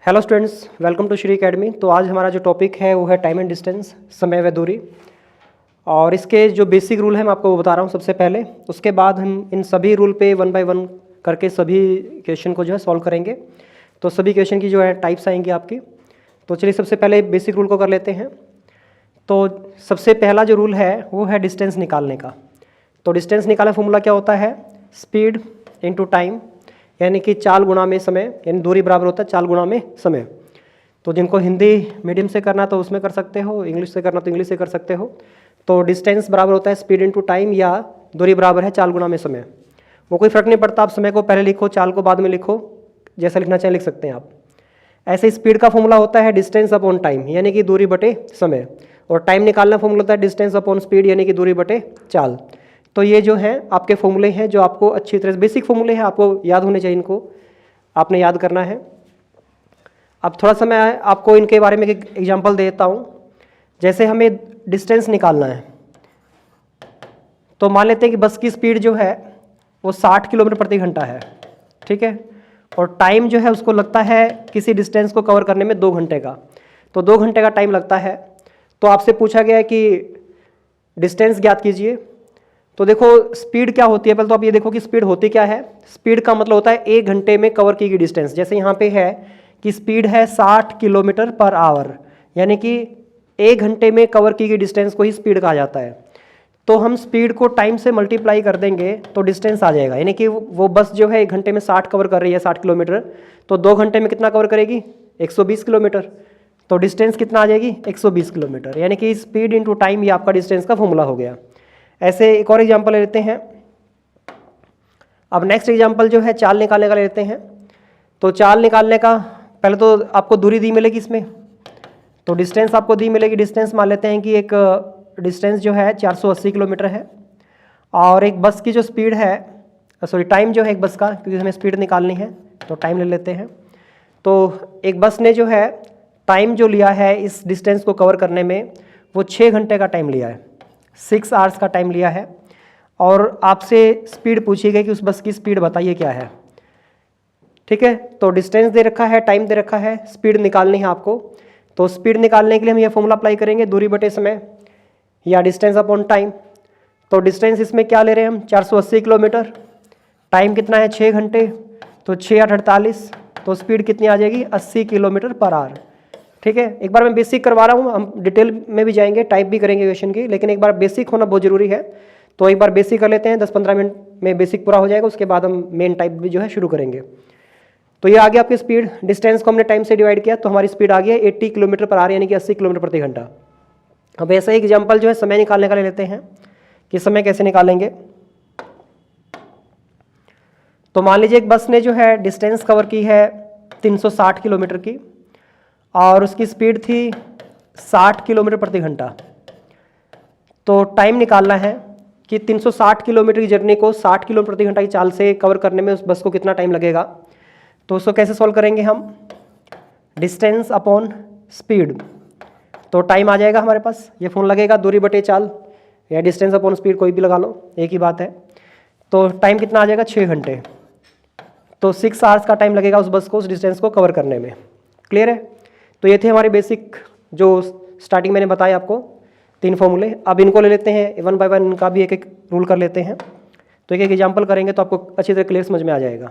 Hello students, welcome to Shri academy. तो आज हमारा जो टॉपिक है वो है टाइम एंड डिस्टेंस, समय व दूरी। और इसके जो बेसिक रूल है मैं आपको वो बता रहा हूँ सबसे पहले। उसके बाद हम इन सभी रूल पे वन बाय वन करके सभी क्वेश्चन को जो है सॉल्व करेंगे। तो सभी क्वेश्चन की जो है टाइप्स आएंगी आपकी। तो चलिए सबसे पहले बेसिक रूल को कर लेते हैं। तो सबसे पहला जो रूल है वो है डिस्टेंस निकालने का। तो डिस्टेंस निकालने का फॉर्मूला क्या होता है? स्पीड इनटू टाइम, यानी कि चाल गुणा में समय, यानी दूरी बराबर होता है चाल गुणा में समय। तो जिनको हिंदी मीडियम से करना तो उसमें कर सकते हो, इंग्लिश से करना तो इंग्लिश से कर सकते हो। तो डिस्टेंस बराबर होता है स्पीड इनटू टाइम, या दूरी बराबर है चाल गुणा में समय। वो कोई फर्क नहीं पड़ता, आप समय को पहले लिखो, चाल को बाद में लिखो, जैसा लिखना चाहे लिख सकते हैं आप। ऐसे स्पीड का फॉर्मूला होता है डिस्टेंस अपॉन टाइम, यानी कि दूरी बटे समय। और टाइम निकालना फॉर्मूला होता है डिस्टेंस अपॉन स्पीड, यानी कि दूरी बटे चाल। तो ये जो है आपके फॉर्मूले हैं जो आपको अच्छी तरह से बेसिक फॉर्मूले हैं, आपको याद होने चाहिए, इनको आपने याद करना है। अब थोड़ा सा मैं आपको इनके बारे में एक एग्जांपल देता हूँ। जैसे हमें डिस्टेंस निकालना है, तो मान लेते हैं कि बस की स्पीड जो है वो 60 किलोमीटर प्रति घंटा है, ठीक है। और टाइम जो है उसको लगता है किसी डिस्टेंस को कवर करने में 2 घंटे का। तो 2 घंटे का टाइम लगता है। तो आपसे पूछा गया है कि डिस्टेंस ज्ञात कीजिए। तो देखो स्पीड क्या होती है, पहले तो आप ये देखो कि स्पीड होती क्या है। स्पीड का मतलब होता है 1 घंटे में कवर की गई डिस्टेंस। जैसे यहाँ पे है कि स्पीड है 60 किलोमीटर पर आवर, यानी कि 1 घंटे में कवर की गई डिस्टेंस को ही स्पीड कहा जाता है। तो हम स्पीड को टाइम से मल्टीप्लाई कर देंगे तो डिस्टेंस आ जाएगा, यानी कि वो बस जो है 1 घंटे में 60 कवर कर रही है, 60 किलोमीटर। तो 2 घंटे में कितना कवर करेगी? 120 किलोमीटर। तो डिस्टेंस कितना आ जाएगी? 120 किलोमीटर, यानी कि स्पीड इंटू टाइम ये आपका डिस्टेंस का फॉर्मूला हो गया। ऐसे एक और एग्जांपल ले लेते हैं। अब नेक्स्ट एग्जांपल जो है चाल निकालने का ले लेते हैं। तो चाल निकालने का पहले तो आपको दूरी दी मिलेगी इसमें, तो डिस्टेंस आपको दी मिलेगी। डिस्टेंस मान लेते हैं कि एक डिस्टेंस जो है 480 किलोमीटर है। और एक बस की जो स्पीड है, सॉरी टाइम जो है एक बस का, क्योंकि हमें स्पीड निकालनी है तो टाइम ले लेते हैं। तो एक बस ने जो है टाइम जो लिया है इस डिस्टेंस को कवर करने में, वो 6 घंटे का टाइम लिया है, 6 आवर्स का टाइम लिया है। और आपसे स्पीड पूछी गई कि उस बस की स्पीड बताइए क्या है, ठीक है। तो डिस्टेंस दे रखा है, टाइम दे रखा है, स्पीड निकालनी है आपको। तो स्पीड निकालने के लिए हम ये फॉर्मूला अप्लाई करेंगे, दूरी बटे समय या डिस्टेंस अपॉन टाइम। तो डिस्टेंस इसमें क्या ले रहे हैं हम? 480 किलोमीटर। टाइम कितना है? 6 घंटे। तो 6 8 48, तो स्पीड कितनी आ जाएगी? 80 किलोमीटर पर आवर, ठीक है। एक बार मैं बेसिक करवा रहा हूँ, हम डिटेल में भी जाएंगे, टाइप भी करेंगे क्वेश्चन की, लेकिन एक बार बेसिक होना बहुत जरूरी है। तो एक बार बेसिक कर लेते हैं, 10-15 मिनट में बेसिक पूरा हो जाएगा। उसके बाद हम मेन टाइप भी जो है शुरू करेंगे। तो ये आ गया आपकी स्पीड। डिस्टेंस को हमने टाइम से डिवाइड किया तो हमारी स्पीड आ गई 80 किलोमीटर पर आवर, यानी कि 80 किलोमीटर प्रति घंटा। अब ऐसा ही एग्जाम्पल जो है समय निकालने का ले लेते हैं कि समय कैसे निकालेंगे। तो मान लीजिए एक बस ने जो है डिस्टेंस कवर की है 360 किलोमीटर की, और उसकी स्पीड थी 60 किलोमीटर प्रति घंटा। तो टाइम निकालना है कि 360 किलोमीटर की जर्नी को 60 किलोमीटर प्रति घंटा की चाल से कवर करने में उस बस को कितना टाइम लगेगा। तो उसको कैसे सॉल्व करेंगे हम? Distance upon speed. तो टाइम आ जाएगा हमारे पास, ये फोन लगेगा दूरी बटे चाल, या डिस्टेंस अपॉन स्पीड कोई भी लगा लो, एक ही बात है। तो टाइम कितना आ जाएगा? 6 घंटे। तो 6 आवर्स का टाइम लगेगा उस बस को उस डिस्टेंस को कवर करने में। क्लियर है? तो ये थे हमारे बेसिक जो स्टार्टिंग मैंने बताया आपको 3 फॉर्मूले। अब इनको ले लेते हैं वन बाय वन, इनका भी एक एक रूल कर लेते हैं। तो एक एक एग्जांपल करेंगे तो आपको अच्छी तरह क्लियर समझ में आ जाएगा।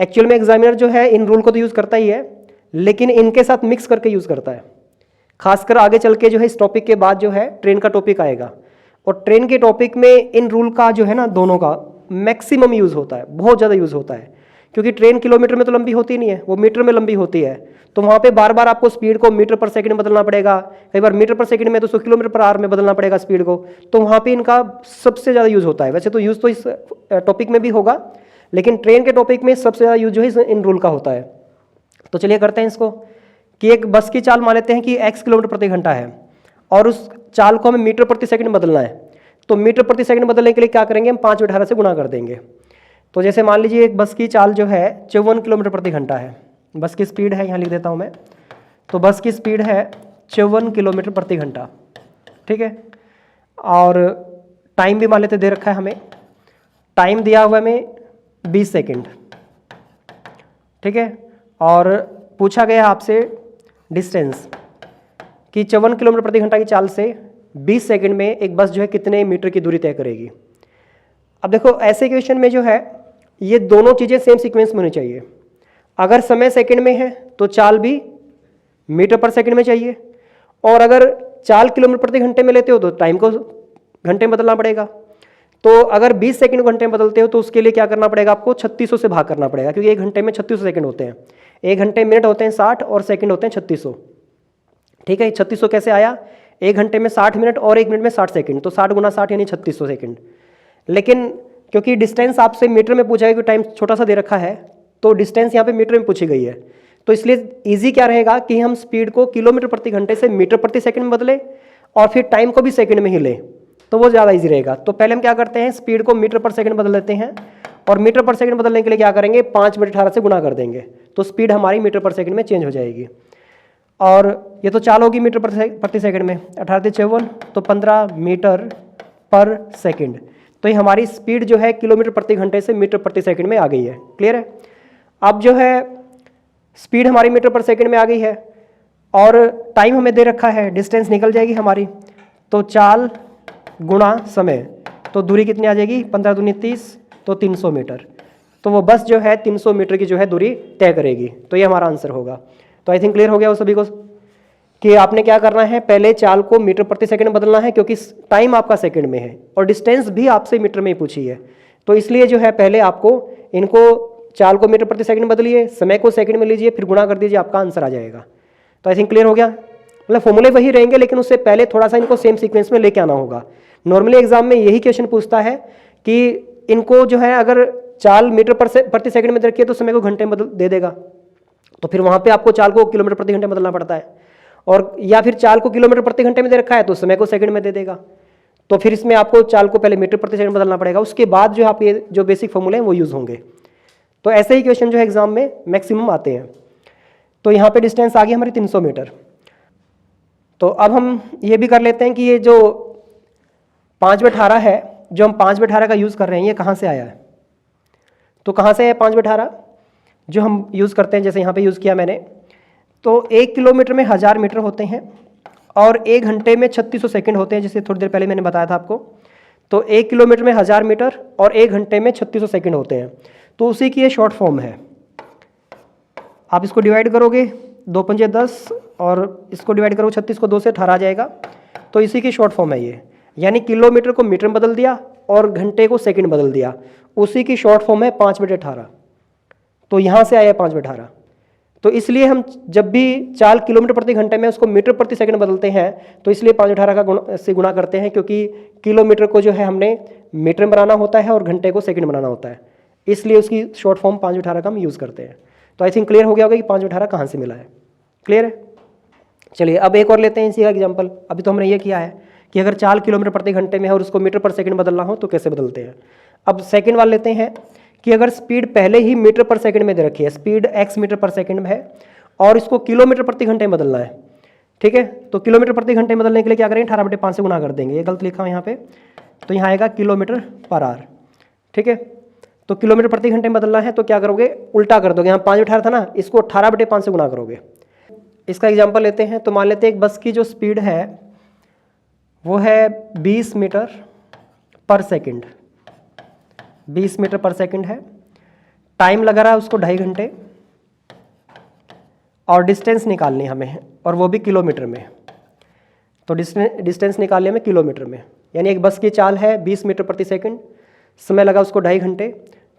एक्चुअल में एग्जामिनर जो है इन रूल को तो यूज़ करता ही है, लेकिन इनके साथ मिक्स करके यूज़ करता है। खासकर आगे चल के जो है इस टॉपिक के बाद जो है ट्रेन का टॉपिक आएगा, और ट्रेन के टॉपिक में इन रूल का जो है ना दोनों का मैक्सिमम यूज़ होता है, बहुत ज़्यादा यूज़ होता है। क्योंकि ट्रेन किलोमीटर में तो लंबी होती नहीं है, वो मीटर में लंबी होती है। तो वहाँ पे बार बार आपको स्पीड को मीटर पर सेकंड में बदलना पड़ेगा, कई बार मीटर पर सेकंड में तो 100 किलोमीटर पर आवर में बदलना पड़ेगा स्पीड को। तो वहाँ पे इनका सबसे ज़्यादा यूज़ होता है। वैसे तो यूज़ तो इस टॉपिक में भी होगा, लेकिन ट्रेन के टॉपिक में सबसे ज़्यादा यूज जो है इन रूल का होता है। तो चलिए करते हैं इसको कि एक बस की चाल मान लेते हैं कि x किलोमीटर प्रति घंटा है, और उस चाल को हमें मीटर प्रति सेकंड बदलना है। तो मीटर प्रति सेकंड बदलने के लिए क्या करेंगे हम? 5/18 से गुणा कर देंगे। तो जैसे मान लीजिए एक बस की चाल जो है 54 किलोमीटर प्रति घंटा है, बस की स्पीड है, यहाँ लिख देता हूँ मैं। तो बस की स्पीड है 54 किलोमीटर प्रति घंटा, ठीक है। और टाइम भी मान लेते दे रखा है हमें, टाइम दिया हुआ है हमें 20 सेकेंड, ठीक है। और पूछा गया आपसे डिस्टेंस कि 54 किलोमीटर प्रति घंटा की चाल से 20 सेकंड में एक बस जो है कितने मीटर की दूरी तय करेगी। अब देखो ऐसे क्वेश्चन में जो है ये दोनों चीज़ें सेम सीक्वेंस में होनी चाहिए। अगर समय सेकंड में है तो चाल भी मीटर पर सेकंड में चाहिए, और अगर चाल किलोमीटर प्रति घंटे में लेते हो तो टाइम को घंटे में बदलना पड़ेगा। तो अगर 20 सेकंड को घंटे में बदलते हो तो उसके लिए क्या करना पड़ेगा आपको, 3600 से भाग करना पड़ेगा, क्योंकि एक घंटे में 3600 सेकंड होते हैं। एक घंटे मिनट होते हैं 60 और सेकंड होते हैं 3600। ठीक है, 3600 कैसे आया, एक घंटे में 60 मिनट और एक मिनट में 60 सेकंड, तो 60 गुना 60 यानी 3600 सेकंड। लेकिन क्योंकि डिस्टेंस आपसे मीटर में पूछा है, कि टाइम छोटा सा दे रखा है, तो डिस्टेंस यहाँ पे मीटर में पूछी गई है, तो इसलिए इजी क्या रहेगा कि हम स्पीड को किलोमीटर प्रति घंटे से मीटर प्रति सेकंड में बदले और फिर टाइम को भी सेकंड में ही ले, तो वो ज़्यादा इजी रहेगा। तो पहले हम क्या करते हैं, स्पीड को मीटर पर सेकंड बदल लेते हैं, और मीटर पर सेकंड बदलने के लिए क्या करेंगे, 5/18 से गुना कर देंगे, तो स्पीड हमारी मीटर पर सेकंड में चेंज हो जाएगी। और ये तो चाल होगी मीटर प्रति सेकंड में, 18×54 तो 15 मीटर पर सेकंड, तो ये हमारी स्पीड जो है किलोमीटर प्रति घंटे से मीटर प्रति सेकंड में आ गई है। क्लियर है। अब जो है स्पीड हमारी मीटर पर सेकंड में आ गई है और टाइम हमें दे रखा है, डिस्टेंस निकल जाएगी हमारी, तो चाल गुणा समय, तो दूरी कितनी आ जाएगी, 15 दूनी 30, तो 300 मीटर। तो वो बस जो है 300 मीटर की जो है दूरी तय करेगी, तो ये हमारा आंसर होगा। तो आई थिंक क्लियर हो गया वो सभी को कि आपने क्या करना है, पहले चाल को मीटर प्रति सेकंड में बदलना है, क्योंकि टाइम आपका सेकंड में है और डिस्टेंस भी आपसे मीटर में ही पूछी है, तो इसलिए जो है पहले आपको इनको चाल को मीटर प्रति सेकंड में बदलिए, समय को सेकंड में लीजिए, फिर गुणा कर दीजिए, आपका आंसर आ जाएगा। तो आई थिंक क्लियर हो गया। मतलब फॉर्मूले वही रहेंगे, लेकिन उससे पहले थोड़ा सा इनको सेम सीक्वेंस में लेके आना होगा। नॉर्मली एग्जाम में यही क्वेश्चन पूछता है कि इनको जो है अगर चाल मीटर प्रति सेकंड में रखिए तो समय को घंटे में बदल दे देगा, तो फिर वहाँ पे आपको चाल को किलोमीटर प्रति घंटे में बदलना पड़ता है, और या फिर चाल को किलोमीटर प्रति घंटे में दे रखा है तो समय को सेकंड में दे देगा, तो फिर इसमें आपको चाल को पहले मीटर प्रति सेकंड बदलना पड़ेगा, उसके बाद जो आप ये जो बेसिक फॉर्मूले हैं वो यूज़ होंगे। तो ऐसे ही क्वेश्चन जो है एग्जाम में मैक्सिमम आते हैं। तो यहाँ पे डिस्टेंस आ गई हमारी 300 मीटर। तो अब हम ये भी कर लेते हैं कि ये जो 5/18 है, जो हम 5/18 का यूज़ कर रहे हैं, ये कहाँ से आया है। तो कहाँ से है 5/18 जो हम यूज़ करते हैं, जैसे यहाँ पे यूज़ किया मैंने, तो 1 किलोमीटर में 1000 मीटर होते हैं और 1 घंटे में 3600 सेकंड होते हैं, जैसे थोड़ी देर पहले मैंने बताया था आपको। तो 1 किलोमीटर में 1000 मीटर और 1 घंटे में 3600 सेकंड होते हैं, तो उसी की ये शॉर्ट फॉर्म है। आप इसको डिवाइड करोगे, 2 पंजे 10 और इसको डिवाइड करोगे 36 को 2 से 18 आ जाएगा, तो इसी की शॉर्ट फॉर्म है ये, यानी किलोमीटर को मीटर में बदल दिया और घंटे को सेकंड बदल दिया, उसी की शॉर्ट फॉर्म है 5/18। तो यहाँ से आया 5/18। तो इसलिए हम जब भी चाल किलोमीटर प्रति घंटे में उसको मीटर प्रति सेकंड बदलते हैं, तो इसलिए 5/18 का से गुणा करते हैं, क्योंकि किलोमीटर को जो है हमने मीटर में बनाना होता है और घंटे को सेकंड बनाना होता है, इसलिए उसकी शॉर्ट फॉर्म 5/18 का हम यूज़ करते हैं। तो आई थिंक क्लियर हो गया होगा कि 5/18 कहाँ से मिला है। क्लियर है। चलिए अब एक और लेते हैं इसी का एग्जाम्पल। अभी तो हमने ये किया है कि अगर चाल किलोमीटर प्रति घंटे में है और उसको मीटर पर सेकंड बदलना हो तो कैसे बदलते हैं। अब सेकंड वाला लेते हैं कि अगर स्पीड पहले ही मीटर पर सेकंड में दे रखी है, स्पीड x मीटर पर सेकंड में है और इसको किलोमीटर प्रति घंटे में बदलना है। ठीक है, तो किलोमीटर प्रति घंटे में बदलने के लिए क्या करेंगे, 18/5 से गुणा कर देंगे। ये गलत लिखा है यहाँ पे, तो यहाँ आएगा किलोमीटर पर आवर। ठीक है, तो किलोमीटर प्रति घंटे में बदलना है तो क्या करोगे, उल्टा कर दोगे। यहाँ 5/18 था ना, इसको 18/5 से गुणा करोगे। इसका एग्जाम्पल लेते हैं, तो मान लेते हैं एक बस की जो स्पीड है वो है 20 मीटर पर सेकंड, 20 मीटर पर सेकंड है। टाइम लगा रहा है उसको 2.5 घंटे और डिस्टेंस निकालनी हमें, और वो भी किलोमीटर में। तो डिस्टेंस निकालनी हमें किलोमीटर में, यानी एक बस की चाल है 20 मीटर प्रति सेकंड, समय लगा उसको 2.5 घंटे,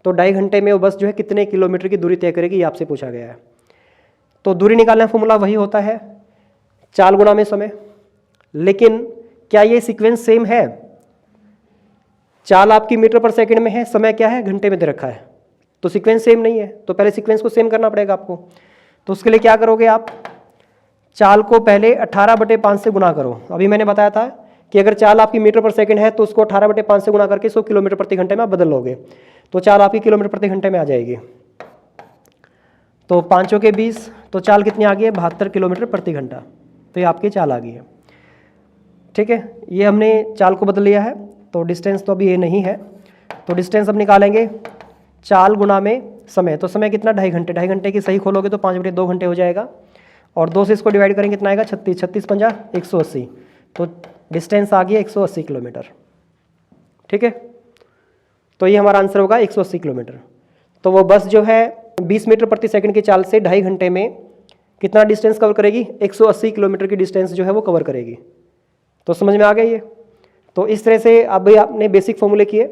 तो 2.5 घंटे में वो बस जो है कितने किलोमीटर की दूरी तय करेगी, ये आपसे पूछा गया है। तो दूरी निकालना फॉर्मूला वही होता है, चाल गुणा में समय। लेकिन क्या ये सीक्वेंस सेम है, चाल आपकी मीटर पर सेकंड में है, समय क्या है, घंटे में दे रखा है, तो सीक्वेंस सेम नहीं है। तो पहले सीक्वेंस को सेम करना पड़ेगा आपको। तो उसके लिए क्या करोगे, आप चाल को पहले 18/5 से गुणा करो। अभी मैंने बताया था कि अगर चाल आपकी मीटर पर सेकंड है तो उसको 18/5 से गुणा करके 100 किलोमीटर प्रति घंटे में आप बदल लोगे, तो चाल आपकी किलोमीटर प्रति घंटे में आ जाएगी। तो 5 के 20, तो चाल कितनी आ गई है, 72 किलोमीटर प्रति घंटा। तो ये आपकी चाल आ गई है। ठीक है, ये हमने चाल को बदल लिया है। तो डिस्टेंस तो अभी ये नहीं है, तो डिस्टेंस अब निकालेंगे, चाल गुणा में समय, तो समय कितना 2.5 घंटे की सही खोलोगे तो 5/2 घंटे हो जाएगा। और 2 से इसको डिवाइड करेंगे कितना आएगा 36, 36 पंजा 180, तो डिस्टेंस आ गया 180 किलोमीटर। ठीक है, तो ये हमारा आंसर होगा 180 किलोमीटर। तो वो बस जो है 20 मीटर प्रति सेकंड की चाल से 2.5 घंटे में कितना डिस्टेंस कवर करेगी, 180 किलोमीटर की डिस्टेंस जो है वो कवर करेगी। तो समझ में आ गया ये। तो इस तरह से अभी आपने बेसिक फॉर्मूले किए।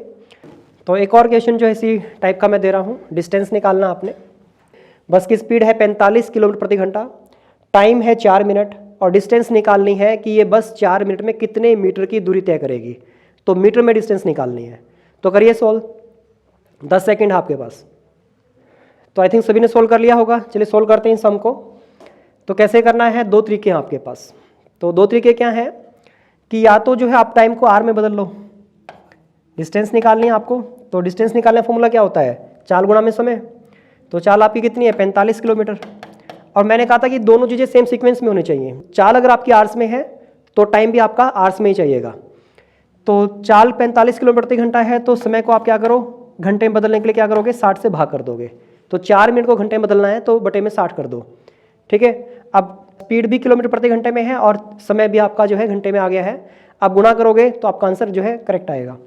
तो एक और क्वेश्चन जो है इसी टाइप का मैं दे रहा हूँ, डिस्टेंस निकालना आपने। बस की स्पीड है 45 किलोमीटर प्रति घंटा, टाइम है 4 मिनट और डिस्टेंस निकालनी है कि ये बस 4 मिनट में कितने मीटर की दूरी तय करेगी। तो मीटर में डिस्टेंस निकालनी है, तो करिए सोल्व। 10 सेकेंड आपके पास। तो आई थिंक सभी ने सोल्व कर लिया होगा। चलिए सोल्व करते हैं सम को। तो कैसे करना है, 2 तरीके हैं आपके पास। तो 2 तरीके क्या हैं कि या तो जो है आप टाइम को आर में बदल लो, डिस्टेंस निकालनी है आपको। तो डिस्टेंस निकालने का फॉर्मूला क्या होता है, चाल गुणा में समय। तो चाल आपकी कितनी है 45 किलोमीटर। और मैंने कहा था कि दोनों चीज़ें सेम सीक्वेंस में होनी चाहिए। चाल अगर आपकी आर्स में है तो टाइम भी आपका आर्स में ही चाहिएगा। तो चाल 45 किलोमीटर प्रति घंटा है, तो समय को आप क्या करो, घंटे में बदलने के लिए क्या करोगे, 60 से भाग कर दोगे। तो 4 मिनट को घंटे में बदलना है तो बटे में 60 कर दो। ठीक है, अब स्पीड भी किलोमीटर प्रति घंटे में है और समय भी आपका जो है घंटे में आ गया है। अब गुणा करोगे तो आपका आंसर जो है करेक्ट आएगा।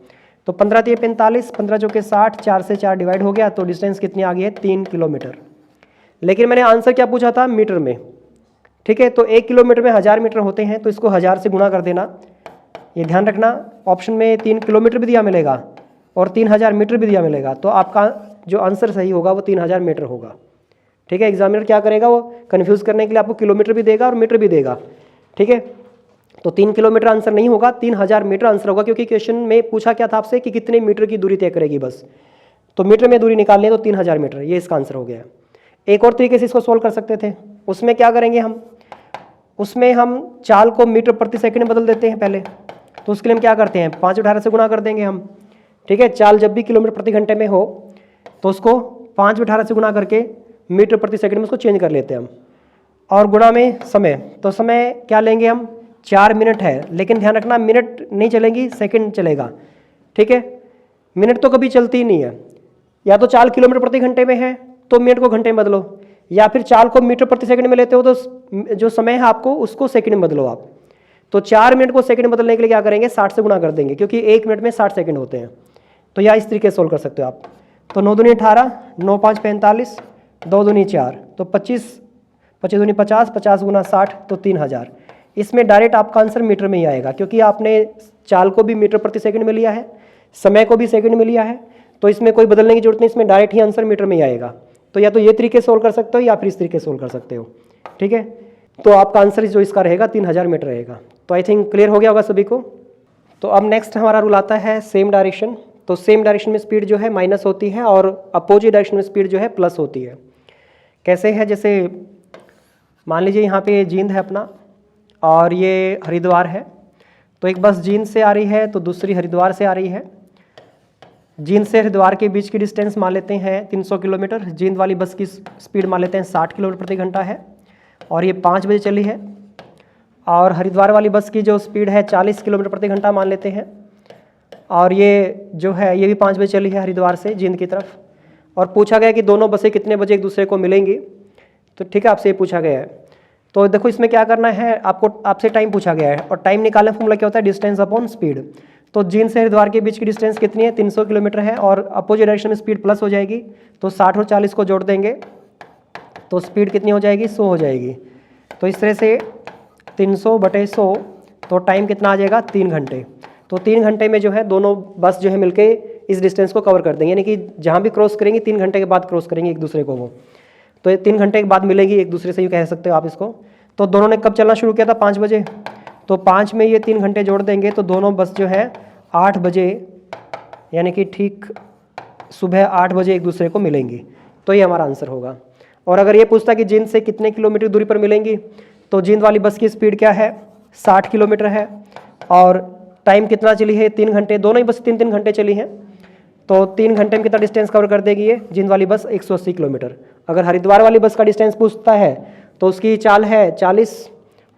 तो 15 × 45, 15 × 60, 4 से 4 डिवाइड हो गया। तो डिस्टेंस कितनी आ गई है, 3 किलोमीटर। लेकिन मैंने आंसर क्या पूछा था, मीटर में। ठीक है, तो 1 किलोमीटर में 1000 मीटर होते हैं, तो इसको 1000 से गुणा कर देना। ये ध्यान रखना, ऑप्शन में 3 किलोमीटर भी दिया मिलेगा और 3000 मीटर भी दिया मिलेगा। तो आपका जो आंसर सही होगा वो 3000 मीटर होगा। ठीक है, एग्जामिनर क्या करेगा, वो कन्फ्यूज करने के लिए आपको किलोमीटर भी देगा और मीटर भी देगा। ठीक है, तो 3 किलोमीटर आंसर नहीं होगा, 3000 मीटर आंसर होगा, क्योंकि क्वेश्चन में पूछा क्या था आपसे कि कितने मीटर की दूरी तय करेगी बस। तो मीटर में दूरी निकालनी है तो 3000 मीटर, ये इसका आंसर हो गया है। एक और तरीके से इसको सोल्व कर सकते थे। उसमें क्या करेंगे हम, उसमें हम चाल को मीटर प्रति सेकंड में बदल देते हैं पहले। तो उसके लिए हम क्या करते हैं, 5/18 से गुणा कर देंगे हम। ठीक है, चाल जब भी किलोमीटर प्रति घंटे में हो तो उसको 5/18 से गुणा करके मीटर प्रति सेकंड में उसको चेंज कर लेते हैं हम। और गुणा में समय, तो समय क्या लेंगे हम, 4 मिनट है, लेकिन ध्यान रखना मिनट नहीं चलेगी, सेकंड चलेगा। ठीक है, मिनट तो कभी चलती ही नहीं है। या तो चाल किलोमीटर प्रति घंटे में है तो मिनट को घंटे में बदलो, या फिर चाल को मीटर प्रति सेकंड में लेते हो तो जो समय है आपको उसको सेकंड में बदलो आप। तो 4 मिनट को सेकंड में बदलने के लिए क्या करेंगे, 60 से गुणा कर देंगे, क्योंकि 1 मिनट में 60 सेकंड होते हैं। तो या इस तरीके से सोल्व कर सकते हो आप। तो 9 दूनी 18, 9 5 45, 2 दूनी 4, तो 25, 25 दूनी 50, 50 गुना 60, तो 3000। इसमें डायरेक्ट आपका आंसर मीटर में ही आएगा, क्योंकि आपने चाल को भी मीटर प्रति सेकंड में लिया है, समय को भी सेकंड में लिया है। तो इसमें कोई बदलने की जरूरत नहीं, इसमें डायरेक्ट ही आंसर मीटर में ही आएगा। तो या तो ये तरीके सोल्व कर सकते हो या फिर इस तरीके सोल्व कर सकते हो। ठीक है, तो आपका आंसर जो इसका रहेगा 3000 मीटर रहेगा। तो आई थिंक क्लियर हो गया होगा सभी को। तो अब नेक्स्ट हमारा रूल आता है सेम डायरेक्शन। तो सेम डायरेक्शन में स्पीड जो है माइनस होती है और अपोजिट डायरेक्शन में स्पीड जो है प्लस होती है। कैसे है, जैसे मान लीजिए यहाँ पे जींद है अपना और ये हरिद्वार है। तो एक बस जींद से आ रही है तो दूसरी हरिद्वार से आ रही है। जींद से हरिद्वार के बीच की डिस्टेंस मान लेते हैं 300 किलोमीटर। जींद वाली बस की स्पीड मान लेते हैं 60 किलोमीटर प्रति घंटा है और ये 5 बजे चली है। और हरिद्वार वाली बस की जो स्पीड है 40 किलोमीटर प्रति घंटा मान लेते हैं और ये जो है ये भी 5 बजे चली है हरिद्वार से जींद की तरफ। और पूछा गया कि दोनों बसें कितने बजे एक दूसरे को मिलेंगी। तो ठीक है, आपसे ये पूछा गया है। तो देखो इसमें क्या करना है, आपसे टाइम पूछा गया है और टाइम निकालने का फॉर्मूला क्या होता है, डिस्टेंस अपॉन स्पीड। तो जींद से हरिद्वार के बीच की डिस्टेंस कितनी है, 300 किलोमीटर है और अपोजिट डायरेक्शन में स्पीड प्लस हो जाएगी। तो 60 और 40 को जोड़ देंगे तो स्पीड कितनी हो जाएगी, 100 हो जाएगी। तो इस तरह से 300/100, तो टाइम कितना आ जाएगा, 3 घंटे। तो 3 घंटे में जो है दोनों बस जो है मिलके इस डिस्टेंस को कवर कर देंगे, यानी कि जहाँ भी क्रॉस करेंगे 3 घंटे के बाद क्रॉस करेंगे एक दूसरे को वो। तो ये 3 घंटे के बाद मिलेगी एक दूसरे से, यूँ कह सकते हो आप इसको। तो दोनों ने कब चलना शुरू किया था, 5 बजे। तो 5 में ये 3 घंटे जोड़ देंगे तो दोनों बस जो है 8 बजे, यानी कि ठीक सुबह 8 बजे एक दूसरे को मिलेंगी। तो ये हमारा आंसर होगा। और अगर ये पूछता कि जींद से कितने किलोमीटर दूरी पर मिलेंगी, तो जींद वाली बस की स्पीड क्या है, 60 किलोमीटर है और टाइम कितना चली है, 3 घंटे। दोनों ही बस 3-3 घंटे चली हैं। तो 3 घंटे में कितना डिस्टेंस कवर कर देगी ये जींद वाली बस, 180 किलोमीटर। अगर हरिद्वार वाली बस का डिस्टेंस पूछता है तो उसकी चाल है 40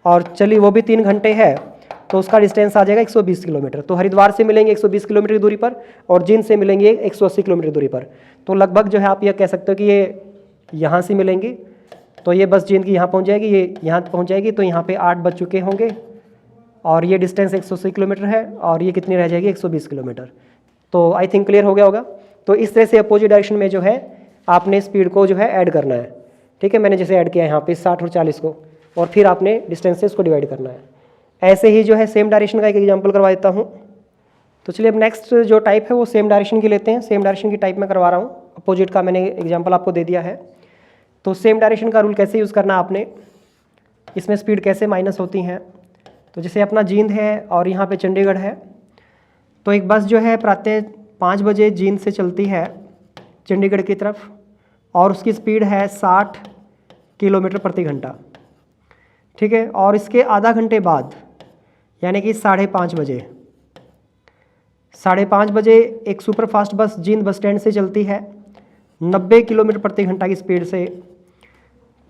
और चली वो भी 3 घंटे है तो उसका डिस्टेंस आ जाएगा 120 किलोमीटर। तो हरिद्वार से मिलेंगे 120 किलोमीटर की दूरी पर और जींद से मिलेंगे 180 किलोमीटर दूरी पर। तो लगभग जो है आप यह कह सकते हो कि ये यहाँ से मिलेंगी, तो ये बस जींद की यहाँ पहुँच जाएगी, ये यहाँ पहुँच जाएगी, तो यहाँ पे 8 बज चुके होंगे और ये डिस्टेंस 180 किलोमीटर है और ये कितनी रह जाएगी 120 किलोमीटर। तो आई थिंक क्लियर हो गया होगा। तो इस तरह से अपोजिट डायरेक्शन में जो है आपने स्पीड को जो है ऐड करना है। ठीक है, मैंने जैसे ऐड किया है यहाँ पे 60 और 40 को, और फिर आपने डिस्टेंस से उसको डिवाइड करना है। ऐसे ही जो है सेम डायरेक्शन का एक एग्जांपल करवा देता हूँ। तो चलिए अब नेक्स्ट जो टाइप है वो सेम डायरेक्शन की लेते हैं। सेम डायरेक्शन की टाइप में करवा रहा हूँ, अपोजिट का मैंने एग्जाम्पल आपको दे दिया है। तो सेम डायरेक्शन का रूल कैसे यूज़ करना आपने, इसमें स्पीड कैसे माइनस होती हैं। तो जैसे अपना जींद है और यहाँ पे चंडीगढ़ है, तो एक बस जो है प्रातः 5 बजे जींद से चलती है चंडीगढ़ की तरफ और उसकी स्पीड है 60 किलोमीटर प्रति घंटा। ठीक है, और इसके आधा घंटे बाद यानी कि 5:30 बजे 5:30 बजे एक सुपरफास्ट बस जींद बस स्टैंड से चलती है 90 किलोमीटर प्रति घंटा की स्पीड से।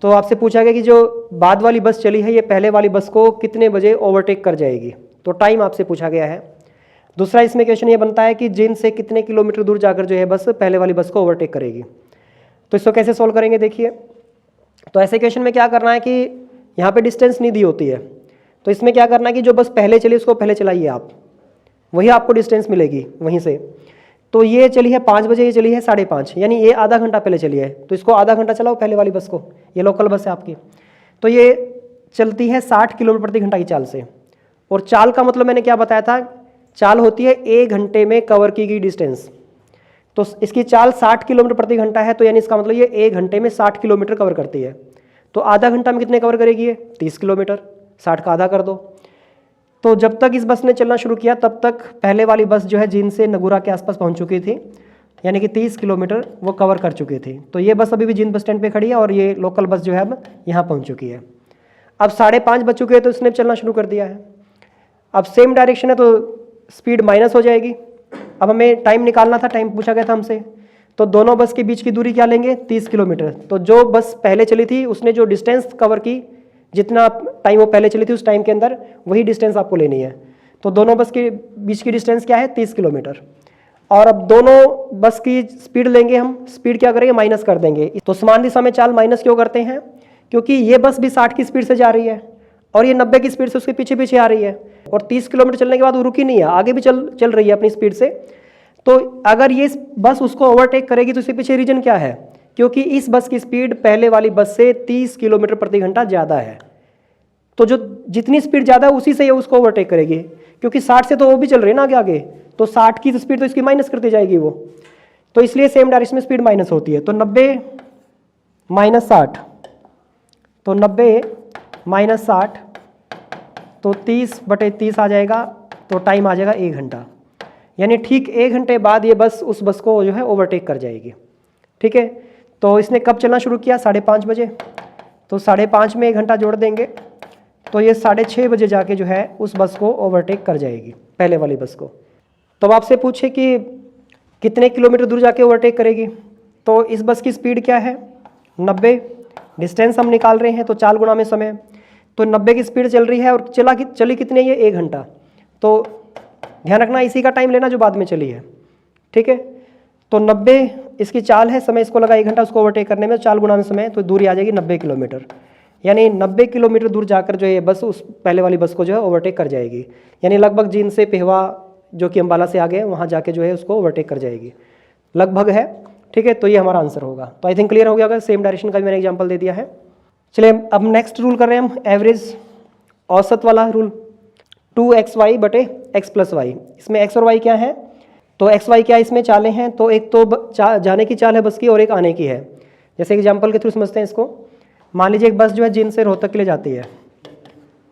तो आपसे पूछा गया कि जो बाद वाली बस चली है ये पहले वाली बस को कितने बजे ओवरटेक कर जाएगी, तो टाइम आपसे पूछा गया है। दूसरा इसमें क्वेश्चन ये बनता है कि जींद से कितने किलोमीटर दूर जाकर जो है बस पहले वाली बस को ओवरटेक करेगी। तो इसको कैसे सॉल्व करेंगे देखिए। तो ऐसे क्वेश्चन में क्या करना है कि यहाँ पे डिस्टेंस नहीं दी होती है, तो इसमें क्या करना है कि जो बस पहले चली उसको पहले चलाइए आप, वही आपको डिस्टेंस मिलेगी वहीं से। तो ये चली है 5 बजे, ये चली है 5:30, यानी ये आधा घंटा पहले चली है, तो इसको आधा घंटा चलाओ पहले वाली बस को, ये लोकल बस है आपकी। तो ये चलती है 60 किलोमीटर प्रति घंटा की चाल से, और चाल का मतलब मैंने क्या बताया था, चाल होती है 1 घंटे में कवर की गई डिस्टेंस। तो इसकी चाल 60 किलोमीटर प्रति घंटा है, तो यानी इसका मतलब ये 1 घंटे में 60 किलोमीटर कवर करती है। तो आधा घंटा में कितने कवर करेगी ये, 30 किलोमीटर, 60 का आधा कर दो। तो जब तक इस बस ने चलना शुरू किया तब तक पहले वाली बस जो है जींद से नगुरा के आसपास पहुंच चुकी थी, यानी कि 30 किलोमीटर वो कवर कर चुकी थी। तो ये बस अभी भी जींद बस स्टैंड पे खड़ी है और ये लोकल बस जो है अब यहाँ पहुँच चुकी है। अब 5:30 बज चुके हैं तो इसने चलना शुरू कर दिया है। अब सेम डायरेक्शन है तो स्पीड माइनस हो जाएगी। अब हमें टाइम निकालना था, टाइम पूछा गया था हमसे, तो दोनों बस के बीच की दूरी क्या लेंगे, 30 किलोमीटर। तो जो बस पहले चली थी उसने जो डिस्टेंस कवर की, जितना टाइम वो पहले चली थी उस टाइम के अंदर वही डिस्टेंस आपको लेनी है। तो दोनों बस के बीच की डिस्टेंस क्या है, 30 किलोमीटर। और अब दोनों बस की स्पीड लेंगे हम, स्पीड क्या करेंगे, माइनस कर देंगे। तो समान दिशा में चाल माइनस क्यों करते हैं, क्योंकि ये बस भी 60 की स्पीड से जा रही है और ये 90 की स्पीड से उसके पीछे पीछे आ रही है, और 30 किलोमीटर चलने के बाद वो रुकी नहीं है, आगे भी चल रही है अपनी स्पीड से। तो अगर ये बस उसको ओवरटेक करेगी तो इसके पीछे रीजन क्या है, क्योंकि इस बस की स्पीड पहले वाली बस से 30 किलोमीटर प्रति घंटा ज़्यादा है। तो जो जितनी स्पीड ज़्यादा है उसी से ये उसको ओवरटेक करेगी, क्योंकि 60 से तो वो भी चल रही है ना आगे आगे, तो 60 की स्पीड तो इसकी माइनस करती जाएगी वो, तो इसलिए सेम डायरेक्शन में स्पीड माइनस होती है। तो 90 माइनस 60, तो 90 माइनस 60 तो 30/30 आ जाएगा, तो टाइम आ जाएगा 1 घंटा, यानी ठीक 1 घंटे बाद ये बस उस बस को जो है ओवरटेक कर जाएगी। ठीक है, तो इसने कब चलना शुरू किया, 5:30 बजे, तो 5:30 में 1 घंटा जोड़ देंगे तो ये 6:30 बजे जाके जो है उस बस को ओवरटेक कर जाएगी, पहले वाली बस को। तो आपसे पूछे कि कितने किलोमीटर दूर जाके ओवरटेक करेगी, तो इस बस की स्पीड क्या है, 90, डिस्टेंस हम निकाल रहे हैं तो चाल गुणा में समय, तो 90 की स्पीड चल रही है और चली कितनी है, 1 घंटा। तो ध्यान रखना इसी का टाइम लेना जो बाद में चली है। ठीक है, तो 90 इसकी चाल है, समय इसको लगा 1 घंटा उसको ओवरटेक करने में, चाल गुणा में समय, तो दूरी आ जाएगी 90 किलोमीटर, यानी 90 किलोमीटर दूर जाकर जो है बस उस पहले वाली बस को जो है ओवरटेक कर जाएगी, यानी लगभग जींद से पेहवा जो कि अम्बाला से आगे है वहाँ जाके जो है उसको ओवरटेक कर जाएगी, लगभग है। ठीक है, तो ये हमारा आंसर होगा। तो आई थिंक क्लियर हो गया होगा, सेम डायरेक्शन का भी मैंने एग्जाम्पल दे दिया है। चलिए अब नेक्स्ट रूल कर रहे हैं हम, एवरेज औसत वाला रूल, 2xy बटे x + y। इसमें x और y क्या है, तो x y क्या इसमें चालें हैं, तो एक तो जाने की चाल है बस की और एक आने की है। जैसे एग्जाम्पल के थ्रू समझते हैं इसको। मान लीजिए एक बस जो है जींद से रोहतक के लिए जाती है,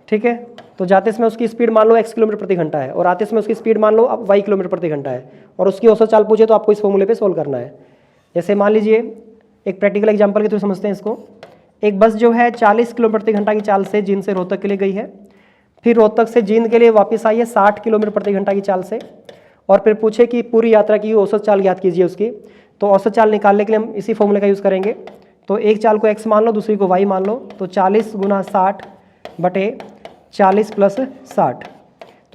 ठीक है, तो जाते समय उसकी स्पीड मान लो x किलोमीटर प्रति घंटा है और आते समय उसकी स्पीड मान लो अब y किलोमीटर प्रति घंटा है, और उसकी औसत चाल पूछे तो आपको इस फॉर्मूले पे सोल्व करना है। जैसे मान लीजिए एक प्रैक्टिकल एग्जांपल के थ्रू समझते हैं इसको। एक बस जो है 40 किलोमीटर प्रति घंटा की चाल से जींद से रोहतक के लिए गई है, फिर रोहतक से जींद के लिए वापस आई है 60 किलोमीटर प्रति घंटा की चाल से, और फिर पूछे कि पूरी यात्रा की औसत चाल ज्ञात कीजिए उसकी। तो औसत चाल निकालने के लिए हम इसी फॉर्मूले का यूज़ करेंगे। तो एक चाल को x मान लो, दूसरी को y मान लो, तो 40 × 60 बटे 40 + 60,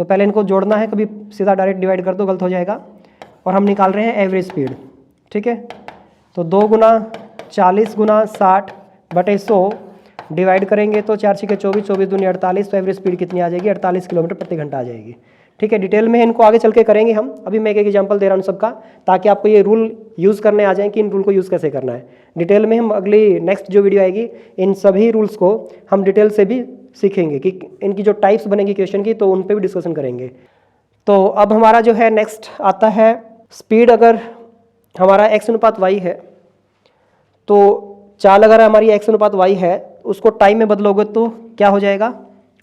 तो पहले इनको जोड़ना है, कभी सीधा डायरेक्ट डिवाइड कर दो, गलत हो जाएगा। और हम निकाल रहे हैं एवरेज स्पीड, ठीक है। तो 2 गुना 40 गुना 60 बटे 100 डिवाइड करेंगे तो 4 छक्के 24, 24 दूनी 48, तो एवरेज स्पीड कितनी आ जाएगी? 48 किलोमीटर प्रति घंटा आ जाएगी, ठीक है। डिटेल में इनको आगे चल के करेंगे हम, अभी मैं एक एग्जांपल दे रहा हूँ सबका, ताकि आपको ये रूल यूज़ करने आ जाए कि इन रूल को यूज़ कैसे करना है। डिटेल में हम अगली नेक्स्ट जो वीडियो आएगी इन सभी रूल्स को हम डिटेल से भी सीखेंगे कि इनकी जो टाइप्स बनेंगी क्वेश्चन की, तो उन पर भी डिस्कशन करेंगे। तो अब हमारा जो है नेक्स्ट आता है स्पीड। अगर हमारा x अनुपात y है, तो चाल अगर हमारी x अनुपात y है, उसको टाइम में बदलोगे तो क्या हो जाएगा?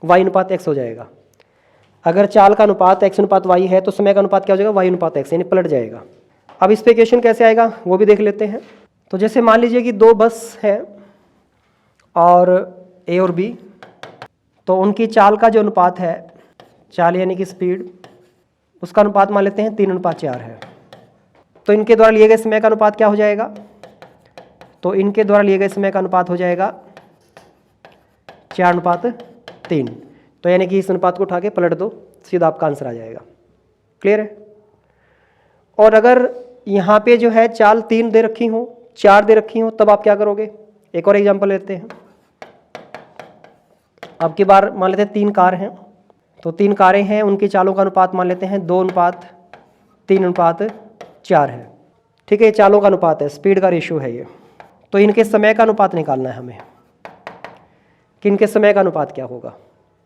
y अनुपात x हो जाएगा। अगर चाल का अनुपात x अनुपात y है तो समय का अनुपात क्या हो जाएगा? y अनुपात x, यानी पलट जाएगा। अब इस पे क्वेश्चन कैसे आएगा वो भी देख लेते हैं। तो जैसे मान लीजिए कि 2 बस है और A और B, तो उनकी चाल का जो अनुपात है, चाल यानी कि स्पीड, उसका अनुपात मान लेते हैं 3:4 है। तो इनके द्वारा लिए गए समय का अनुपात क्या हो जाएगा? तो इनके द्वारा लिए गए समय का अनुपात हो जाएगा 4:3। तो यानी कि इस अनुपात को उठा के पलट दो, सीधा आपका आंसर आ जाएगा। क्लियर है? और अगर यहाँ पे जो है चाल 3 दे रखी हो, 4 दे रखी हो, तब आप क्या करोगे? एक और एग्जांपल लेते हैं। अब की बार मान लेते हैं 3 कार हैं, तो 3 कारें हैं, उनकी चालों का अनुपात मान लेते हैं 2:3:4 है, ठीक है। ये चालों का अनुपात है, स्पीड का रेशियो है ये। तो इनके समय का अनुपात निकालना है हमें कि इनके समय का अनुपात क्या होगा।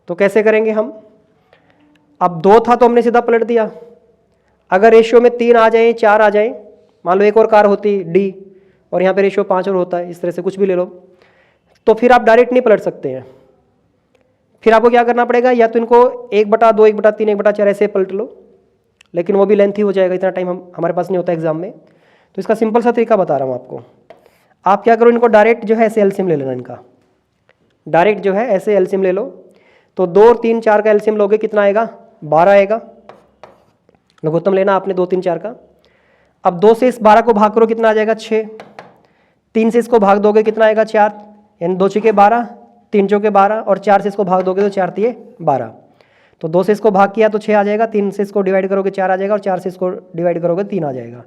तो कैसे करेंगे हम? अब 2 था तो हमने सीधा पलट दिया। अगर रेशियो में 3 आ जाए, 4 आ जाए, मान लो एक और कार होती D और यहाँ पे रेशियो 5 और होता है, इस तरह से कुछ भी ले लो, तो फिर आप डायरेक्ट नहीं पलट सकते हैं। फिर आपको क्या करना पड़ेगा? या तो इनको 1/2, 1/3, 1/4 ऐसे पलट लो, लेकिन वो भी लेंथी हो जाएगा, इतना टाइम हमारे पास नहीं होता एग्जाम में। तो इसका सिंपल सा तरीका बता रहा हूँ आपको। आप क्या करो, इनको डायरेक्ट जो है ऐसे एलसीएम ले लेना, इनका डायरेक्ट जो है ऐसे एलसीएम ले लो। तो 2 और 3, 4 का एलसीएम लोगे, कितना आएगा? 12 आएगा। लघुत्तम लेना आपने 2, 3, 4 का। अब 2 से इस 12 को भाग करो, कितना आ जाएगा? 6। 3 से इसको भाग दोगे, कितना आएगा? 4, यानी 2 छक्के 12, 3 चौके 12, और 4 से इसको भाग दोगे तो 4 तिये 12। तो 2 से इसको भाग किया तो 6 आ जाएगा, 3 से इसको डिवाइड करोगे 4 आ जाएगा, और 4 से इसको डिवाइड करोगे 3 आ जाएगा।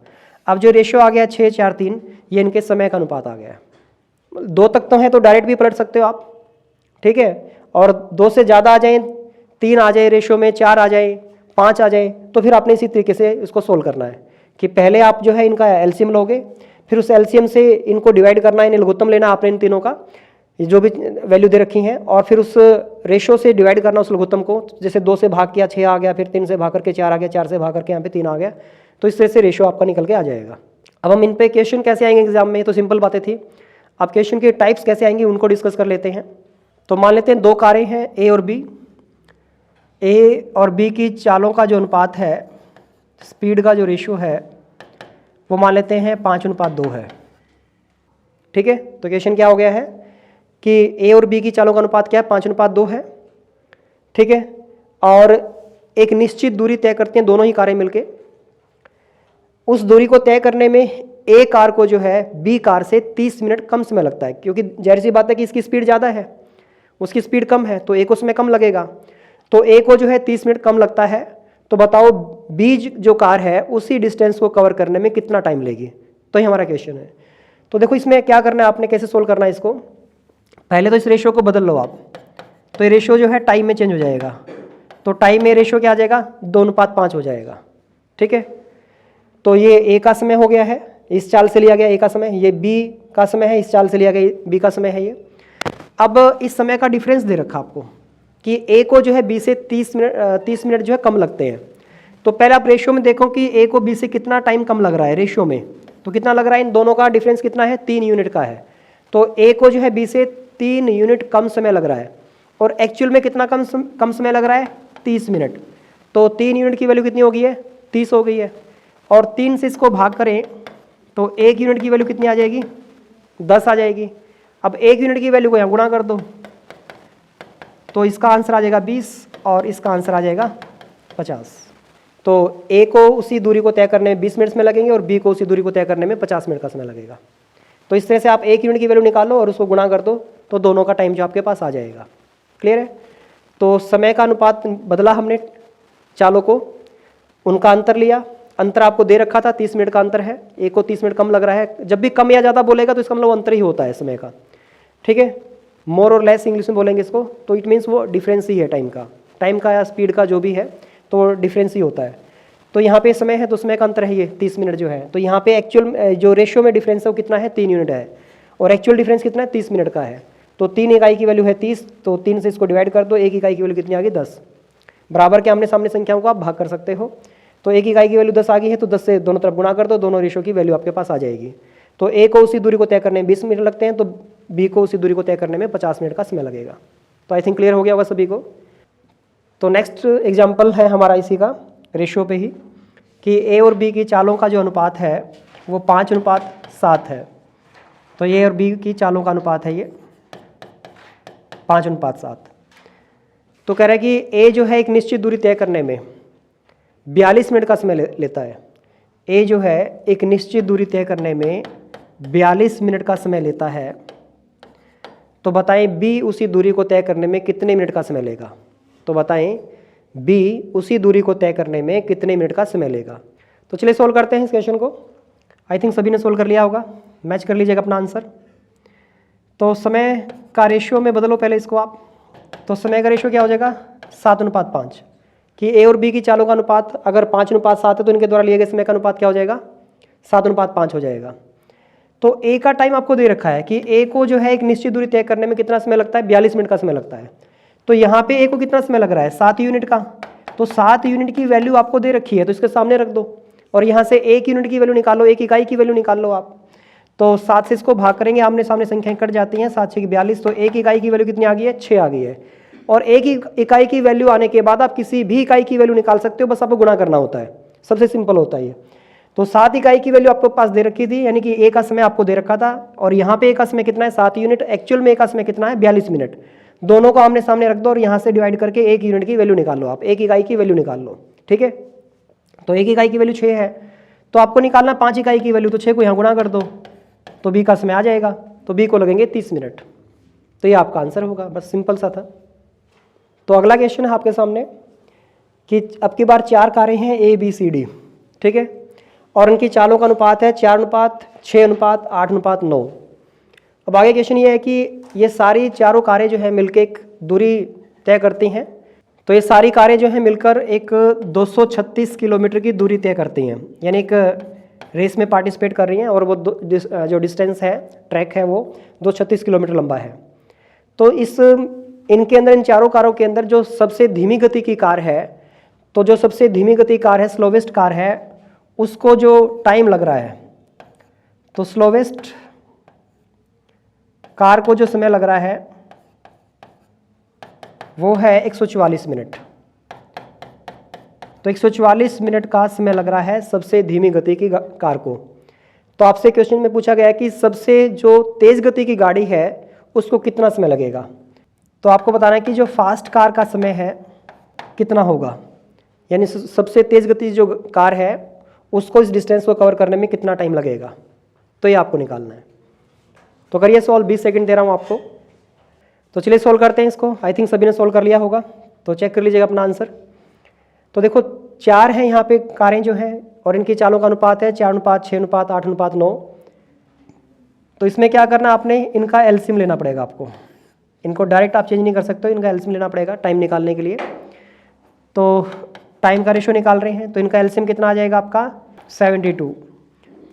अब जो रेशियो आ गया 6, 4, 3, ये इनके समय का अनुपात आ गया। 2 तक तो है तो डायरेक्ट भी पलट सकते हो आप, ठीक है। और 2 से ज़्यादा आ जाए, 3 आ जाए रेशियो में, 4 आ जाए, 5 आ जाए, तो फिर आपने इसी तरीके से इसको सोल्व करना है कि पहले आप जो है इनका एलसीएम लोगे, फिर उस एलसीएम से इनको डिवाइड करना है, लघुत्तम लेना आपने इन तीनों का, जो भी वैल्यू दे रखी हैं, और फिर उस रेशो से डिवाइड करना उस लघुत्तम को। जैसे 2 से भाग किया 6 आ गया, फिर 3 से भाग करके 4 आ गया, 4 से भाग करके यहाँ पे 3 आ गया, तो इस तरह से रेशो आपका निकल के आ जाएगा। अब हम इन पे क्वेश्चन कैसे आएंगे एग्जाम में, तो सिंपल बातें थी। अब क्वेश्चन के टाइप्स कैसे आएंगे उनको डिस्कस कर लेते हैं। तो मान लेते हैं 2 कारें हैं A और B। A और B की चालों का जो अनुपात है, स्पीड का जो रेशियो है, वो मान लेते हैं 5:2 है, ठीक है। तो क्वेश्चन क्या हो गया है कि A और B की चालों का अनुपात क्या है? 5:2 है, ठीक है। और एक निश्चित दूरी तय करती हैं दोनों ही कारें मिलके। उस दूरी को तय करने में A कार को जो है B कार से 30 मिनट कम समय लगता है, क्योंकि जाहिर सी बात है कि इसकी स्पीड ज़्यादा है, उसकी स्पीड कम है, तो A को समय कम लगेगा। तो A को जो है 30 मिनट कम लगता है। तो बताओ B जो कार है उसी डिस्टेंस को कवर करने में कितना टाइम लेगी? तो ये हमारा क्वेश्चन है। तो देखो इसमें क्या करना है आपने, कैसे सोल्व करना है इसको। पहले तो इस रेशियो को बदल लो आप, तो ये रेशियो जो है टाइम में चेंज हो जाएगा। तो टाइम में रेशियो क्या आ जाएगा? 2:5 हो जाएगा, ठीक है। तो ये A का समय हो गया है, इस चाल से लिया गया A का समय, ये B का समय है, इस चाल से लिया गया B का समय है ये। अब इस समय का डिफरेंस दे रखा आपको कि A को जो है B से 30 मिनट जो है कम लगते हैं। तो पहले आप रेशियो में देखो कि A को B से कितना टाइम कम लग रहा है रेशियो में। तो कितना लग रहा है? इन दोनों का डिफरेंस कितना है? 3 यूनिट का है। तो A को जो है B से 3 यूनिट कम समय लग रहा है, और एक्चुअल में कितना कम समय लग रहा है? 30 मिनट। तो 3 यूनिट की वैल्यू कितनी हो गई है? 30 हो गई है। और 3 से इसको भाग करें तो 1 यूनिट की वैल्यू कितनी आ जाएगी? 10 आ जाएगी। अब 1 यूनिट की वैल्यू को यहाँ गुणा कर दो, तो इसका आंसर आ जाएगा 20 और इसका आंसर आ जाएगा 50। तो A को उसी दूरी को तय करने में 20 मिनट में लगेंगे और B को उसी दूरी को तय करने में 50 मिनट का समय लगेगा। तो इस तरह से आप 1 यूनिट की वैल्यू निकालो और उसको गुणा कर दो, तो दोनों का टाइम जो आपके पास आ जाएगा। क्लियर है? तो समय का अनुपात बदला हमने, चालों को, उनका अंतर लिया। अंतर आपको दे रखा था 30 मिनट का अंतर है, एक को 30 मिनट कम लग रहा है। जब भी कम या ज़्यादा बोलेगा तो इसका मतलब अंतर ही होता है समय का, ठीक है। मोर और लेस इंग्लिश में बोलेंगे इसको, तो इट मीन्स वो डिफरेंस ही है टाइम का या स्पीड का जो भी है, तो डिफरेंस ही होता है। तो यहाँ पे समय है तो समय का अंतर है ये 30 मिनट जो है। तो यहाँ पे एक्चुअल जो रेशियो में डिफरेंस है वो कितना है, 3 यूनिट है, और एक्चुअल डिफरेंस कितना है, 30 मिनट का है। तो 3 इकाई की वैल्यू है 30, तो 3 से इसको डिवाइड कर दो, 1 इकाई की वैल्यू कितनी आ गई, 10। बराबर के आमने सामने संख्याओं को आप भाग कर सकते हो। तो 1 इकाई की वैल्यू 10 आ गई है, तो 10 से दोनों तरफ गुणा कर दो, दोनों रेशियो की वैल्यू आपके पास आ जाएगी। तो ए को उसी दूरी को तय करने में 20 मिनट लगते हैं, तो बी को उसी दूरी को तय करने में 50 मिनट का समय लगेगा। तो आई थिंक क्लियर हो गया होगा सभी को। तो नेक्स्ट एग्जाम्पल है हमारा इसी का, रेशियो पे ही, कि ए और बी की चालों का जो अनुपात है वो 5:7 है। तो ए और बी की चालों का अनुपात है ये 5:7। तो कह रहा है कि ए जो है एक निश्चित दूरी तय करने में 42 मिनट का समय लेता है। ए जो है एक निश्चित दूरी तय करने में 42 मिनट का समय लेता है। तो बताएं बी उसी दूरी को तय करने में कितने मिनट का समय लेगा। तो बताएं बी उसी दूरी को तय करने में कितने मिनट का समय लेगा। तो चलिए सोल्व करते हैं इस क्वेश्चन को। आई थिंक सभी ने सोल्व कर लिया होगा, मैच कर लीजिएगा अपना आंसर। तो समय का रेशियो में बदलो पहले इसको आप। तो समय का रेशियो क्या हो जाएगा, 7:5, कि ए और बी की चालों का अनुपात अगर 5:7 है तो इनके द्वारा लिए गए समय का अनुपात क्या हो जाएगा, 7:5 हो जाएगा। तो ए का टाइम आपको दे रखा है कि ए को जो है एक निश्चित दूरी तय करने में कितना समय लगता है, 42 मिनट का समय लगता है। तो यहाँ पे ए को कितना समय लग रहा है, 7 यूनिट का। तो 7 यूनिट की वैल्यू आपको दे रखी है, तो इसके सामने रख दो, और यहाँ से 1 यूनिट की वैल्यू निकालो, 1 इकाई की वैल्यू निकाल लो आप। तो 7 से इसको भाग करेंगे, आमने सामने संख्याएं कट जाती हैं, 7 6 42। तो 1 इकाई की वैल्यू कितनी आ गई है, 6 आ गई है। और 1 इकाई की वैल्यू आने के बाद आप किसी भी इकाई की वैल्यू निकाल सकते हो, बस आपको गुणा करना होता है, सबसे सिंपल होता है ये। तो 7 इकाई की वैल्यू आपको पास दे रखी थी, यानी कि ए का समय आपको दे रखा था, और यहाँ पे ए का समय कितना है, 7 यूनिट। एक्चुअल में ए का समय कितना है, 42 मिनट। दोनों को आमने सामने रख दो और यहाँ से डिवाइड करके 1 यूनिट की वैल्यू निकाल लो आप, 1 इकाई की वैल्यू निकाल लो, ठीक है। तो 1 इकाई की वैल्यू 6 है, तो आपको निकालना 5 इकाई की वैल्यू, तो 6 को यहाँ गुणा कर दो, तो बी का समय आ जाएगा। तो बी को लगेंगे 30 मिनट। तो ये आपका आंसर होगा, बस सिंपल सा था। तो अगला क्वेश्चन है आपके सामने कि अब की बार 4 कारें हैं ए बी सी डी, ठीक है, और उनकी चालों का अनुपात है 4:6:8:9। अब आगे क्वेश्चन ये है कि ये सारी चारों कारें जो है मिलकर एक दूरी तय करती हैं। तो ये सारी कारें जो हैं मिलकर एक 236 किलोमीटर की दूरी तय करती हैं, यानी एक रेस में पार्टिसिपेट कर रही हैं, और वो जो डिस्टेंस है, ट्रैक है, वो 236 किलोमीटर लंबा है। तो इनके अंदर, इन चारों कारों के अंदर जो सबसे धीमी गति की कार है, तो जो सबसे धीमी गति कार है, स्लोवेस्ट कार है, उसको जो टाइम लग रहा है, तो स्लोवेस्ट कार को जो समय लग रहा है वो है 144 मिनट। तो 144 मिनट का समय लग रहा है सबसे धीमी गति की कार को। तो आपसे क्वेश्चन में पूछा गया है कि सबसे जो तेज गति की गाड़ी है उसको कितना समय लगेगा। तो आपको बताना है कि जो फास्ट कार का समय है कितना होगा, यानी सबसे तेज गति जो कार है उसको इस डिस्टेंस को कवर करने में कितना टाइम लगेगा, तो ये आपको निकालना है। तो करिए सॉल्व, 20 सेकंड दे रहा हूँ आपको। तो चलिए सोल्व करते हैं इसको। आई थिंक सभी ने सोल्व कर लिया होगा, तो चेक कर लीजिएगा अपना आंसर। तो देखो 4 हैं यहाँ पे कारें जो हैं, और इनकी चालों का अनुपात है 4:6:8:9। तो इसमें क्या करना, आपने इनका एलसीएम लेना पड़ेगा आपको। इनको डायरेक्ट आप चेंज नहीं कर सकते हो, इनका एलसीएम लेना पड़ेगा टाइम निकालने के लिए। तो टाइम का रेशियो निकाल रहे हैं, तो इनका एलसीएम कितना आ जाएगा आपका, 72।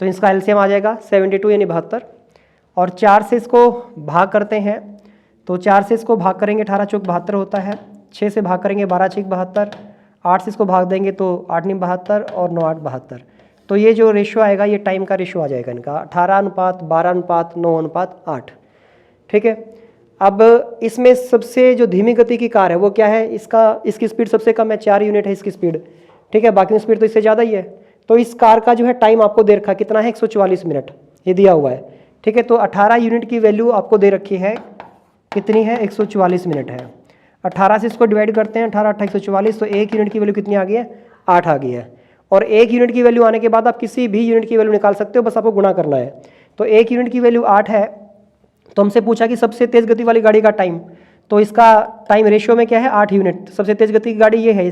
तो इसका एलसीएम आ जाएगा 72 यानी 72। और 4 से इसको भाग करते हैं, तो 4 से इसको भाग करेंगे 18 चौक 72 होता है। 6 से भाग करेंगे 12 6 72। 8 से इसको भाग देंगे तो 8 9 72 और 9 8 72। तो ये जो रेशियो आएगा ये टाइम का रेशियो आ जाएगा इनका, 18:12:9:8, ठीक है। अब इसमें सबसे जो धीमी गति की कार है वो क्या है, इसकी स्पीड सबसे कम है, 4 यूनिट है इसकी स्पीड, ठीक है, बाकी स्पीड तो इससे ज़्यादा ही है। तो इस कार का जो है टाइम आपको दे रखा है कितना है, 144 मिनट, ये दिया हुआ है, ठीक है। तो 18 यूनिट की वैल्यू आपको दे रखी है, कितनी है, 144 मिनट है। 18 से इसको डिवाइड करते हैं, 18 8 144, तो 1 यूनिट की वैल्यू कितनी आ गई है, 8 आ गई है। और 1 यूनिट की वैल्यू आने के बाद आप किसी भी यूनिट की वैल्यू निकाल सकते हो, बस आपको गुणा करना है। तो 1 यूनिट की वैल्यू 8 है, तो हमसे पूछा कि सबसे तेज गति वाली गाड़ी का टाइम, तो इसका टाइम रेशियो में क्या है, 8 यूनिट। सबसे तेज गति की गाड़ी ये है,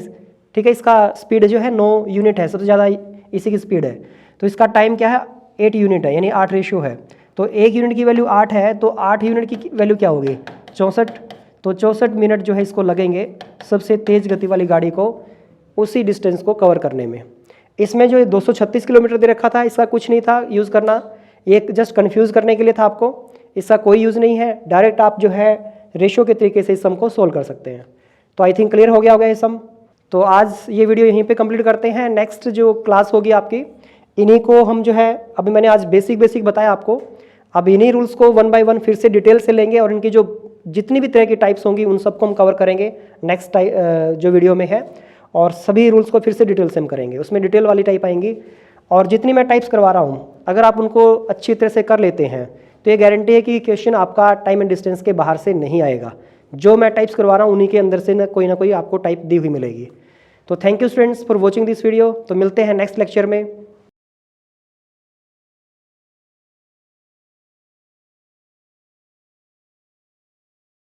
ठीक है। इसका स्पीड जो है 9 यूनिट है, सबसे ज़्यादा इसी की स्पीड है। तो इसका टाइम क्या है, 8 यूनिट है, यानी 8 रेशियो है। तो 1 यूनिट की वैल्यू 8 है, तो 8 यूनिट की वैल्यू क्या होगी, 64। तो 64 मिनट जो है इसको लगेंगे सबसे तेज़ गति वाली गाड़ी को उसी डिस्टेंस को कवर करने में। इसमें जो 236 किलोमीटर दे रखा था, इसका कुछ नहीं था यूज़ करना, ये जस्ट कन्फ्यूज़ करने के लिए था आपको। इसका कोई यूज़ नहीं है, डायरेक्ट आप जो है रेशियो के तरीके से इस सम को सोल्व कर सकते हैं। तो आई थिंक क्लियर हो गया होगा ये सम। तो आज ये वीडियो यहीं पे कंप्लीट करते हैं। नेक्स्ट जो क्लास होगी आपकी, इन्हीं को हम जो है, अभी मैंने आज बेसिक बताया आपको, अब इन्हीं रूल्स को 1 बाय 1 फिर से डिटेल से लेंगे और इनकी जो जितनी भी तरह की टाइप्स होंगी उन सबको हम कवर करेंगे नेक्स्ट जो वीडियो में है। और सभी रूल्स को फिर से डिटेल से हम करेंगे, उसमें डिटेल वाली टाइप आएंगी। और जितनी मैं टाइप्स करवा रहा हूँ, अगर आप उनको अच्छी तरह से कर लेते हैं तो ये गारंटी है कि क्वेश्चन आपका टाइम एंड डिस्टेंस के बाहर से नहीं आएगा। जो मैं टाइप्स करवा रहा हूँ उन्हीं के अंदर से ना कोई आपको टाइप दी हुई मिलेगी। तो thank you students for watching this video. तो मिलते हैं नेक्स्ट लेक्चर में।